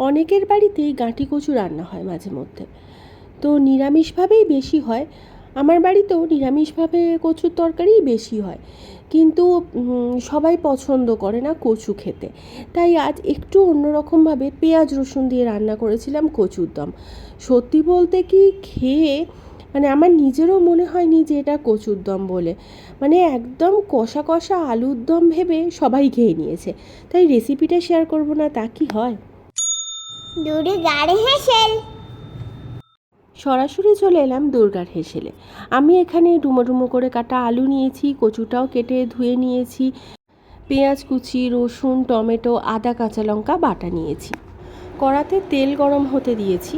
অনেকের বাড়িতেই গাঁটি কচু রান্না হয় মাঝে মধ্যে, তো নিরামিষভাবেই বেশি হয়। আমার বাড়িতেও নিরামিষভাবে কচুর তরকারিই বেশি হয়, কিন্তু সবাই পছন্দ করে না কচু খেতে। তাই আজ একটু অন্যরকমভাবে পেঁয়াজ রসুন দিয়ে রান্না করেছিলাম কচুর দম। সত্যি বলতে কি, খেয়ে মানে আমার নিজেরও মনে হয়নি যে এটা কচুর দম বলে। মানে একদম কষা কষা আলুর দম ভেবে সবাই খেয়ে নিয়েছে। তাই রেসিপিটা শেয়ার করব না তা কি হয়? সরাসরি চলে এলাম দুর্গার হেসেলে। আমি এখানে ডুমো ডুমো করে কাটা আলু নিয়েছি, কচুটাও কেটে ধুয়ে নিয়েছি, পেঁয়াজ কুচি, রসুন, টমেটো, আদা, কাঁচা লঙ্কা বাটা নিয়েছি। কড়াতে তেল গরম হতে দিয়েছি।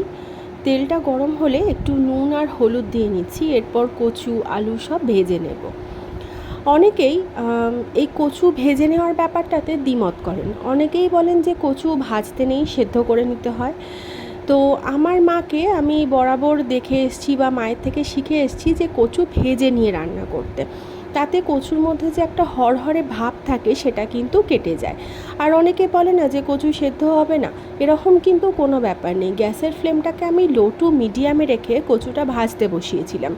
তেলটা গরম হলে একটু নুন আর হলুদ দিয়ে নিচ্ছি। এরপর কচু আলু সব ভেজে নেব। অনেকেই এই কচু ভেজে নেওয়ার ব্যাপারটাতে দ্বিমত করেন। অনেকেই বলেন যে কচু ভাজতে নেই, সেদ্ধ করে নিতে হয়। তো আমার মাকে আমি বরাবর দেখে এসেছি বা মায়ের থেকে শিখে এসেছি যে কচু ভেজে নিয়ে রান্না করতে। তাতে কচুর মধ্যে যে একটা হরহরে ভাব থাকে সেটা কিন্তু কেটে যায়। আর অনেকে বলে না যে কচু সেদ্ধ হবে না, এরকম কিন্তু কোনো ব্যাপার নেই। গ্যাসের ফ্লেমটাকে আমি লো টু মিডিয়ামে রেখে কচুটা ভাজতে বসিয়েছিলাম।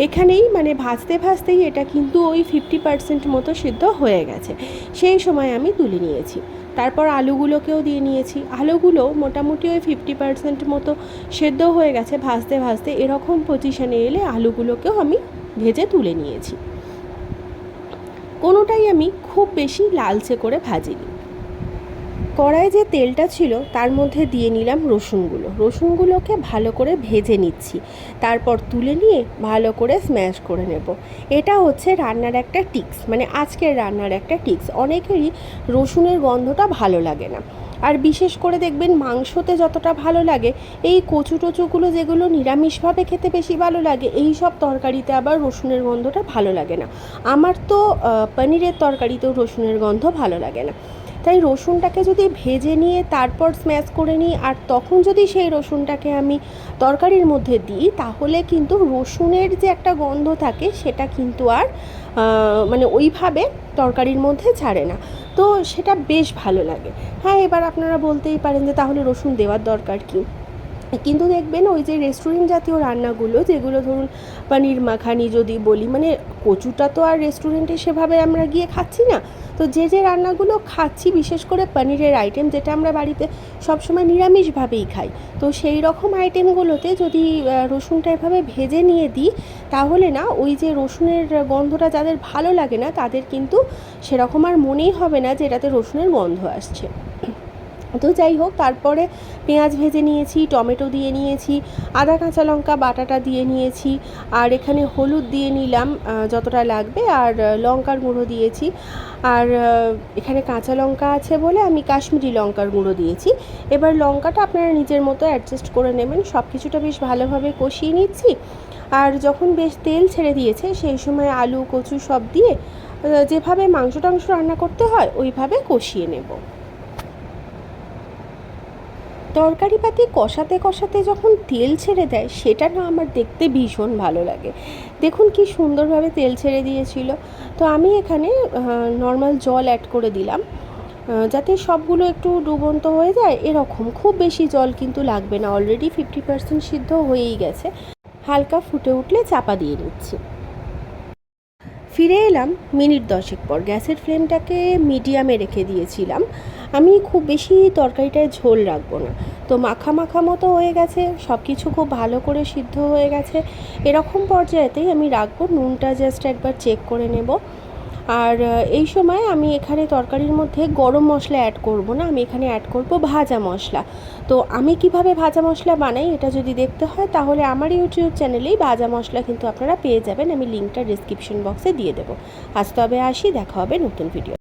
এখানেই মানে ভাজতে ভাজতেই এটা কিন্তু ওই 50% মতো সিদ্ধ হয়ে গেছে। সেই সময় আমি তুলে নিয়েছি। তারপর আলুগুলোকেও দিয়ে নিয়েছি। আলুগুলো মোটামুটি ওই 50% মতো সেদ্ধ হয়ে গেছে ভাজতে ভাজতে। এরকম পজিশনে এলে আলুগুলোকেও আমি ভেজে তুলে নিয়েছি। কোনোটাই আমি খুব বেশি লালচে করে ভাজিনি। কড়াইয়ে যে তেলটা ছিল তার মধ্যে দিয়ে নিলাম রসুনগুলোকে ভালো করে ভেজে নিচ্ছি। তারপর তুলে নিয়ে ভালো করে স্ম্যাশ করে নেব। এটা হচ্ছে রান্নার একটা টিক্স, মানে আজকের রান্নার একটা টিক্স। অনেকেরই রসুনের গন্ধটা ভালো লাগে না, আর বিশেষ করে দেখবেন মাংসতে যতটা ভালো লাগে, এই কচু টচুগুলো যেগুলো নিরামিষভাবে খেতে বেশি ভালো লাগে, এই সব তরকারিতে আবার রসুনের গন্ধটা ভালো লাগে না। আমার তো পনিরের তরকারিতেও রসুনের গন্ধ ভালো লাগে না। তাই রসুনটাকে যদি ভেজে নিয়ে তারপর স্ম্যাশ করে নিই, আর তখন যদি সেই রসুনটাকে আমি তরকারির মধ্যে দিই, তাহলে কিন্তু রসুনের যে একটা গন্ধ থাকে সেটা কিন্তু আর মানে ওইভাবে তরকারির মধ্যে ছাড়ে না। তো সেটা বেশ ভালো লাগে। হ্যাঁ, এবার আপনারা বলতেই পারেন যে তাহলে রসুন দেওয়ার দরকার কী? কিন্তু দেখবেন ওই যে রেস্টুরেন্ট জাতীয় রান্নাগুলো, যেগুলো ধরুন পনির মাখানি যদি বলি, মানে কচুটা তো আর রেস্টুরেন্টে সেভাবে আমরা গিয়ে খাচ্ছি না। তো যে যে রান্নাগুলো খাচ্ছি, বিশেষ করে পনিরের আইটেম, যেটা আমরা বাড়িতে সবসময় নিরামিষভাবেই খাই, তো সেই রকম আইটেমগুলোতে যদি রসুনটা এভাবে ভেজে নিয়ে দিই, তাহলে না ওই যে রসুনের গন্ধটা যাদের ভালো লাগে না, তাদের কিন্তু সেরকম আর মনেই হবে না যে এটাতে রসুনের গন্ধ আসছে। তো যাই হোক, তারপরে পেঁয়াজ ভেজে নিয়েছি, টমেটো দিয়ে নিয়েছি, আদা কাঁচা লঙ্কা বাটাটা দিয়ে নিয়েছি, আর এখানে হলুদ দিয়ে নিলাম যতটা লাগবে, আর লঙ্কার গুঁড়ো দিয়েছি। আর এখানে কাঁচা লঙ্কা আছে বলে আমি কাশ্মীরি লঙ্কার গুঁড়ো দিয়েছি। এবার লঙ্কাটা আপনারা নিজের মতো অ্যাডজাস্ট করে নেবেন। সব কিছুটা বেশ ভালোভাবে কষিয়ে নিচ্ছি। আর যখন বেশ তেল ছেড়ে দিয়েছে, সেই সময় আলু কচু সব দিয়ে যেভাবে মাংস টাংস রান্না করতে হয় ওইভাবে কষিয়ে নেব। তরকারিপাতি কষাতে কষাতে যখন তেল ছেড়ে দেয়, সেটা না আমার দেখতে ভীষণ ভালো লাগে। দেখুন কি সুন্দরভাবে তেল ছেড়ে দিয়েছিল। তো আমি এখানে নর্মাল জল অ্যাড করে দিলাম, যাতে সবগুলো একটু ডুবন্ত হয়ে যায়। এরকম খুব বেশি জল কিন্তু লাগবে না, অলরেডি 50% সিদ্ধ হয়েই গেছে। হালকা ফুটে উঠলে চাপা দিয়ে নিচ্ছি। ফিরে এলাম মিনিট 10 পর। গ্যাসের ফ্লেমটাকে মিডিয়ামে রেখে দিয়েছিলাম। আমি খুব বেশি তরকারিটায় ঝোল রাখবো না। তো মাখা মাখা মতো হয়ে গেছে, সব কিছু খুব ভালো করে সিদ্ধ হয়ে গেছে। এরকম পর্যায়েতেই আমি রাখবো। নুনটা জাস্ট একবার চেক করে নেব। আর এই সময় আমি এখানে তরকারির মধ্যে গরম মশলা অ্যাড করব না, আমি এখানে অ্যাড করব ভাজা মশলা। তো আমি কিভাবে ভাজা মশলা বানাই এটা যদি দেখতে হয়, তাহলে আমার ইউটিউব চ্যানেলেই ভাজা মশলা কিন্তু আপনারা পেয়ে যাবেন। আমি লিঙ্কটা ডিসক্রিপশন বক্সে দিয়ে দেবো। আজ তবে আসি, দেখা হবে নতুন ভিডিও।